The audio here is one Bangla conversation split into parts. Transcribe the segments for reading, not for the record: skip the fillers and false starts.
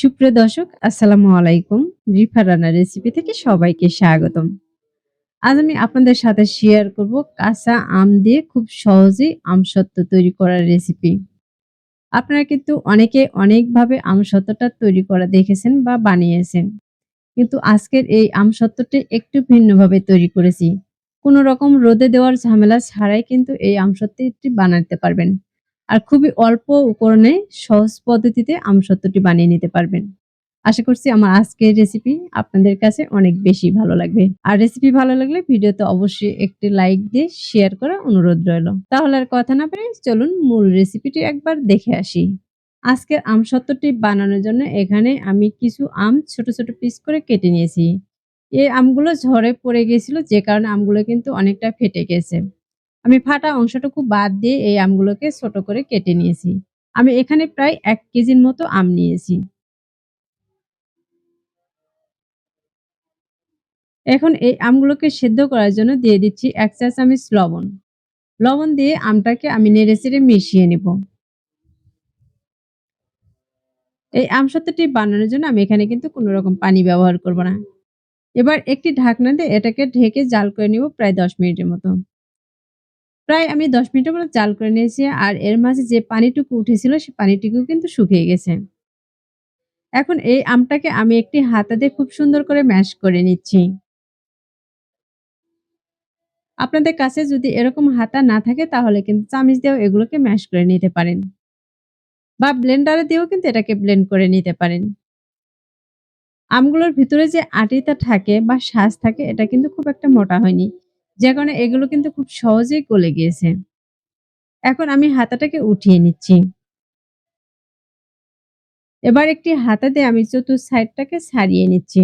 সুপ্রিয় দর্শক, আসসালামু আলাইকুম। রিফা রান্নার রেসিপি থেকে সবাইকে স্বাগতম। আজ আমি আপনাদের সাথে শেয়ার করব কাঁচা আম দিয়ে খুব সহজেই আমসত্ত্ব তৈরি করার রেসিপি। আপনারা কিন্তু অনেকে অনেকভাবে আমসত্ত্বটা তৈরি করা দেখেছেন বা বানিয়েছেন। কিন্তু আজকের এই আমসত্ত্বটি একটু ভিন্নভাবে তৈরি করেছি। কোনো রকম রোদে দেওয়ার ঝামেলা ছাড়াই কিন্তু এই আমসত্ত্বটি বানাতে পারবেন। আর খুবই অল্প উপকরণে সহজ পদ্ধতিতে আমসত্ত্বটি বানিয়ে নিতে পারবেন। আশা করছি আমার আজকের রেসিপি আপনাদের কাছে অনেক বেশি ভালো লাগবে। আর রেসিপি ভালো লাগলে ভিডিওতে অবশ্যই একটি লাইক দিয়ে শেয়ার করার অনুরোধ রইল। তাহলে আর কথা না বাড়িয়ে চলুন মূল রেসিপিটি একবার দেখে আসি। আজকের আমসত্ত্বটি বানানোর জন্য এখানে আমি কিছু আম ছোট, ছোট পিস করে কেটে নিয়েছি। এই আমগুলো ঝড়ে পড়ে গিয়েছিল যে কারণে আমগুলো কিন্তু অনেকটা ফেটে গেছে। আমি ফাটা অংশটুকু বাদ দিয়ে এই আমগুলোকে ছোট করে কেটে নিয়েছি। আমি এখানে প্রায় ১ কেজির মতো আম নিয়েছি। এখন এই আমগুলোকে সেদ্ধ করার জন্য দিয়ে দিচ্ছি ১ চা চামচ লবণ। লবণ দিয়ে আমটাকে আমি নেড়েচেড়ে মিশিয়ে নিব। এই আমসত্ত্বটি বানানোর জন্য আমি এখানে কিন্তু কোন রকম পানি ব্যবহার করব না। এবার একটি ঢাকনা দিয়ে এটাকে ঢেকে জাল করে নিব প্রায় ১০ মিনিটের মতো। প্রায় আমি ১০ মিনিটের মতো জাল করে নিয়েছি আর এর মাঝে যে পানিটুকু উঠেছিল সে পানিটুকু কিন্তু শুকিয়ে গেছে। এখন এই আমটাকে আমি একটি হাতা দিয়ে খুব সুন্দর করে ম্যাশ করে নিচ্ছি। আপনাদের কাছে যদি এরকম হাতা না থাকে তাহলে কিন্তু চামিচ দিয়েও এগুলোকে ম্যাশ করে নিতে পারেন। বা ব্লেন্ডারে দিয়েও কিন্তু এটাকে ব্লেন্ড করে নিতে পারেন। আমগুলোর ভিতরে যে আটিটা থাকে বা শাঁস থাকে এটা কিন্তু খুব একটা মোটা হয়নি। যে কারণে এগুলো কিন্তু খুব সহজেই গলে গিয়েছে। এখন আমি হাতাটাকে উঠিয়ে নিচ্ছি। এবার একটি হাতা দিয়ে আমি চতুর সাইডটাকে ছাড়িয়ে নিচ্ছি।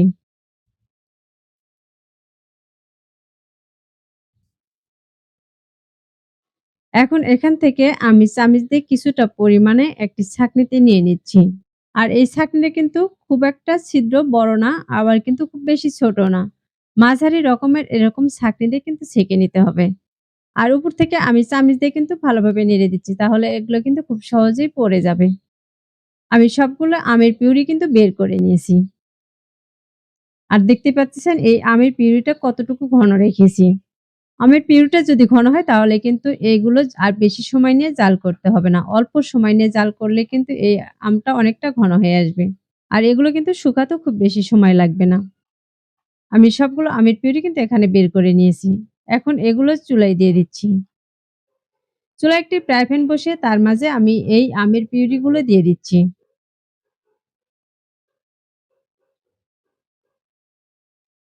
এখন এখান থেকে আমি চামিচ দিয়ে কিছুটা পরিমাণে একটি ছাঁকনিতে নিয়ে নিচ্ছি। আর এই ছাঁকনিটা কিন্তু খুব একটা ছিদ্র বড় না, আবার কিন্তু খুব বেশি ছোট না। মাঝারি রকমের এরকম ছাঁকনি দিয়ে কিন্তু ছেঁকে নিতে হবে। আর উপর থেকে আমি চামিচ দিয়ে কিন্তু ভালোভাবে নেড়ে দিচ্ছি। তাহলে এগুলো কিন্তু খুব সহজেই পড়ে যাবে। আমি সবগুলো আমের পিউরি কিন্তু বের করে নিয়েছি। আর দেখতে পাচ্ছেন এই আমের পিউরিটা কতটুকু ঘন রেখেছি। আমের পিউরিটা যদি ঘন হয় তাহলে কিন্তু এগুলো আর বেশি সময় নিয়ে জাল করতে হবে না। অল্প সময় নিয়ে জাল করলে কিন্তু এই আমটা অনেকটা ঘন হয়ে আসবে। আর এগুলো কিন্তু শুকাতেও খুব বেশি সময় লাগবে না। আমি সবগুলো আমের পিউরি কিন্তু এখানে বের করে নিয়েছি। এখন এগুলো চুলায় দিয়ে দিচ্ছি। চুলায় একটি ফ্রাই প্যান বসিয়ে তার মাঝে আমি এই আমের পিউরি গুলো দিয়ে দিচ্ছি।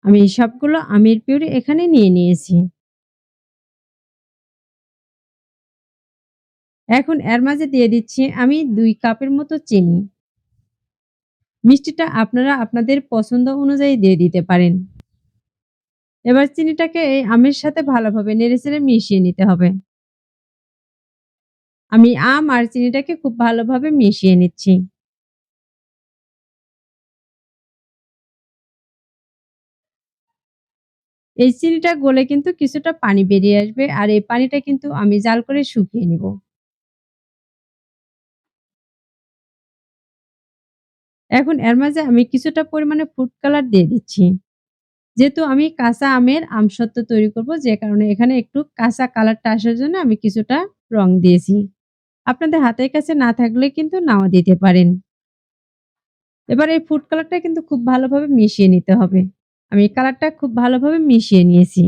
আমি সবগুলো আমের পিউরি এখানে নিয়ে নিয়েছি। এখন এর মাঝে দিয়ে দিচ্ছি আমি ২ কাপের মতো চিনি। মিষ্টিটা আপনারা আপনাদের পছন্দ অনুযায়ী দিয়ে দিতে পারেন। এবার চিনিটাকে এই আমের সাথে ভালোভাবে নেড়েচেড়ে মিশিয়ে নিতে হবে। আমি আম আর চিনিটাকে খুব ভালোভাবে মিশিয়ে নিচ্ছি। এই চিনিটা গলে কিন্তু কিছুটা পানি বেরিয়ে আসবে আর এই পানিটা কিন্তু আমি জাল করে শুকিয়ে নিব। এখন এর মাঝে আমি কিছুটা পরিমাণে ফুড কালার দিয়ে দিচ্ছি। যেহেতু আমি কাঁচা আমের আমসত্ত্ব তৈরি করব যে কারণে এখানে একটু কাঁচা কালারটা আসার জন্য আমি কিছুটা রং দিয়েছি। আপনাদের হাতের কাছে না থাকলে কিন্তু নাও দিতে পারেন। এবার এই ফুড কালারটা কিন্তু খুব ভালোভাবে মিশিয়ে নিতে হবে। আমি কালারটা খুব ভালোভাবে মিশিয়ে নিয়েছি।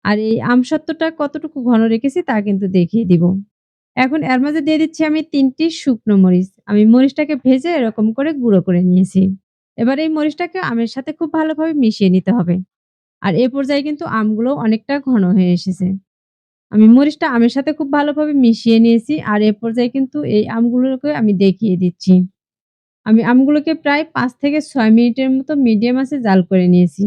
আর এই আমসত্ত্বটা কতটুকু ঘন রেখেছি তা কিন্তু দেখিয়ে দিব। এখন এর মাঝে দিয়ে দিচ্ছি আমি ৩ টি শুকনো মরিচ। আমি মরিচটাকে ভেজে এরকম করে গুঁড়ো করে নিয়েছি। এবার এই মরিচটাকে আমের সাথে খুব ভালোভাবে মিশিয়ে নিতে হবে। আর এ পর্যায়ে কিন্তু আমগুলো অনেকটা ঘন হয়ে এসেছে। আমি মরিচটা আমের সাথে খুব ভালোভাবে মিশিয়ে নিয়েছি। আর এ পর্যায়ে কিন্তু এই আমগুলোকে আমি দেখিয়ে দিচ্ছি। আমি আমগুলোকে প্রায় ৫ থেকে ৬ মিনিটের মতো মিডিয়াম আঁচে জাল করে নিয়েছি।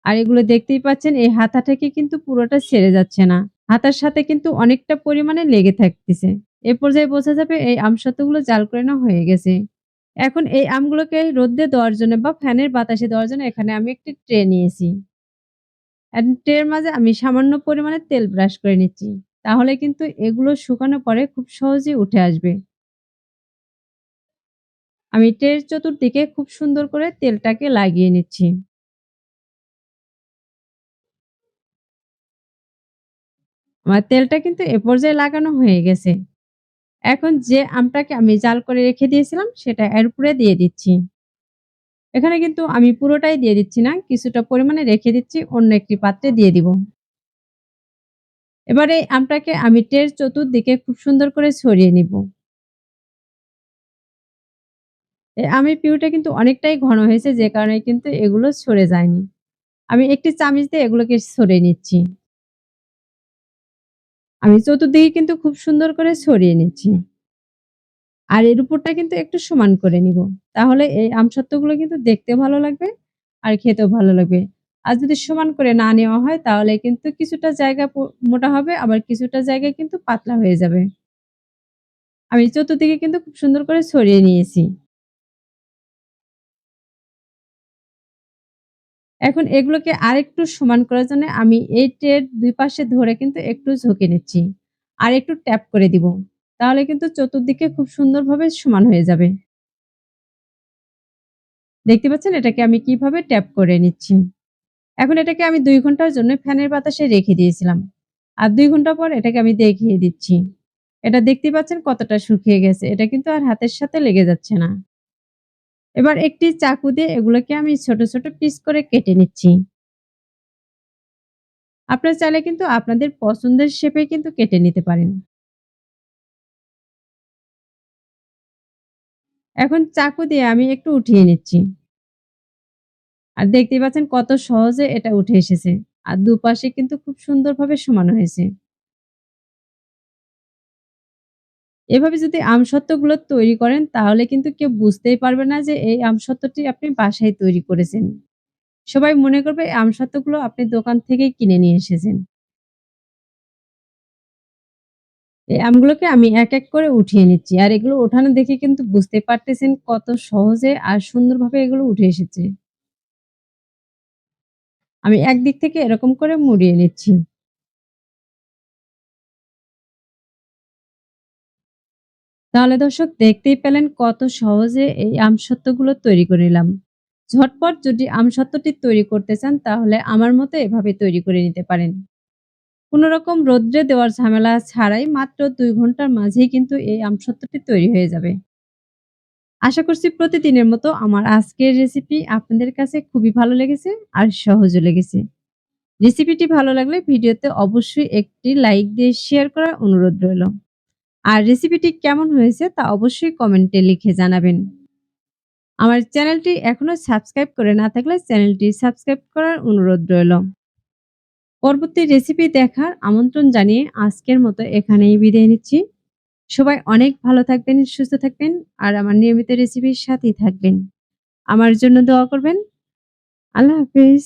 আর এগুলো দেখতেই পাচ্ছেন এই হাতা থেকে কিন্তু পুরোটা ছেড়ে যাচ্ছে না। হাতার সাথে কিন্তু অনেকটা পরিমাণে লেগে থাকতেছে। এ পর্যায়ে বোঝা যাবে এই আমসত্ত্বগুলো জাল করে নেওয়া হয়ে গেছে। এখন এই আমগুলোকে রোদ্রে দেওয়ার জন্য বা ফ্যানের বাতাসে দেওয়ার জন্য এখানে আমি একটি ট্রে নিয়েছি। ট্রের মাঝে আমি সামান্য পরিমাণে তেল ব্রাশ করে নিচ্ছি। তাহলে কিন্তু এগুলো শুকানোর পরে খুব সহজেই উঠে আসবে। আমি ট্রের চতুর্দিকে খুব সুন্দর করে তেলটাকে লাগিয়ে নিচ্ছি। আমার তেলটা কিন্তু এ পর্যায়ে লাগানো হয়ে গেছে। এখন যে আমটাকে আমি জাল করে রেখে দিয়েছিলাম সেটা এর উপরে দিয়ে দিচ্ছি। এখানে কিন্তু আমি পুরোটাই দিয়ে দিচ্ছি না, কিছুটা পরিমাণে রেখে দিচ্ছি, অন্য একটি পাত্রে দিয়ে দিব। এবারে এই আমটাকে আমি ট্রের চতুর্দিকে খুব সুন্দর করে ছড়িয়ে নিব। আমের পিউরিটা কিন্তু অনেকটাই ঘন হয়েছে, যে কারণে কিন্তু এগুলো সরে যায়নি। আমি একটি চামিচ দিয়ে এগুলোকে ছড়িয়ে নিচ্ছি। আমি চতুর্দিকে কিন্তু খুব সুন্দর করে ছড়িয়ে নিচ্ছি। আর এর উপরটা কিন্তু একটু সমান করে নিব। তাহলে এই আমসত্ত্বগুলো কিন্তু দেখতে ভালো লাগবে আর খেতেও ভালো লাগবে। আর যদি সমান করে না নেওয়া হয় তাহলে কিন্তু কিছুটা জায়গা মোটা হবে, আবার কিছুটা জায়গায় কিন্তু পাতলা হয়ে যাবে। আমি চতুর্দিকে কিন্তু খুব সুন্দর করে ছড়িয়ে নিয়েছি। এখন এগুলোকে আরেকটু সমান করার জন্য আমি এই ট্রের ২ পাশে ধরে কিন্তু একটু ঝুঁকে নিচ্ছি। আর একটু ট্যাপ করে দিব। তাহলে কিন্তু চতুর্দিকে খুব সুন্দরভাবে সমান হয়ে যাবে। দেখতে পাচ্ছেন এটাকে আমি কিভাবে ট্যাপ করে নিচ্ছি। এখন এটাকে আমি ২ ঘন্টার জন্য ফ্যানের বাতাসে রেখে দিয়েছিলাম। আর ২ ঘন্টা পর এটাকে আমি দেখিয়ে দিচ্ছি। এটা দেখতেই পাচ্ছেন কতটা শুকিয়ে গেছে। এটা কিন্তু আর হাতের সাথে লেগে যাচ্ছে না। এবার একটি চাকু দিয়ে এগুলোকে আমি ছোট, ছোট পিস করে কেটে নিচ্ছি। আপনারা চাইলে কিন্তু আপনাদের পছন্দের শেপে কিন্তু কেটে নিতে পারেন। এখন চাকু দিয়ে আমি একটু উঠিয়ে নিচ্ছি। আর দেখতেই পাচ্ছেন কত সহজে এটা উঠে এসেছে। আর দুপাশে কিন্তু খুব সুন্দরভাবে সমান হয়েছে। এভাবে যদি আমসত্ত্বগুলো তৈরি করেন তাহলে কিন্তু কেউ বুঝতেই পারবে না যে এই আমসত্ত্বটি আপনি বাসায় তৈরি করেছেন। সবাই মনে করবে এই আমসত্ত্বগুলো আপনি দোকান থেকেই কিনে নিয়ে এসেছেন। এই আমগুলোকে আমি এক, এক করে উঠিয়ে নিচ্ছি। আর এগুলো ওঠানো দেখে কিন্তু বুঝতে পারতেছেন কত সহজে আর সুন্দরভাবে এগুলো উঠে এসেছে। আমি একদিক থেকে এরকম করে মুড়িয়ে নিচ্ছি। তাহলে দর্শক দেখতেই পেলেন কত সহজে এই আমসত্ত্বগুলো তৈরি করে নিলাম। ঝটপট যদি আমসত্ত্বটি তৈরি করতে চান তাহলে আমার মতো এভাবে তৈরি করে নিতে পারেন। কোন রকম রৌদ্রে দেওয়ার ঝামেলা ছাড়াই মাত্র ২ ঘন্টার মাঝেই কিন্তু এই আমসত্ত্বটি তৈরি হয়ে যাবে। আশা করছি প্রতিদিনের মতো আমার আজকের রেসিপি আপনাদের কাছে খুবই ভালো লেগেছে আর সহজও লেগেছে। রেসিপিটি ভালো লাগলে ভিডিওতে অবশ্যই একটি লাইক দিয়ে শেয়ার করার অনুরোধ রইল। আর রেসিপিটি কেমন হয়েছে তা অবশ্যই কমেন্টে লিখে জানাবেন। আমার চ্যানেলটি এখনো সাবস্ক্রাইব করে না থাকলে চ্যানেলটি সাবস্ক্রাইব করার অনুরোধ রইল। পরবর্তী রেসিপি দেখার আমন্ত্রণ জানিয়ে আজকের মতো এখানেই বিদায় নিচ্ছি। সবাই অনেক ভালো থাকবেন, সুস্থ থাকবেন আর আমার নিয়মিত রেসিপির সাথেই থাকবেন। আমার জন্য দোয়া করবেন। আল্লাহ হাফেজ।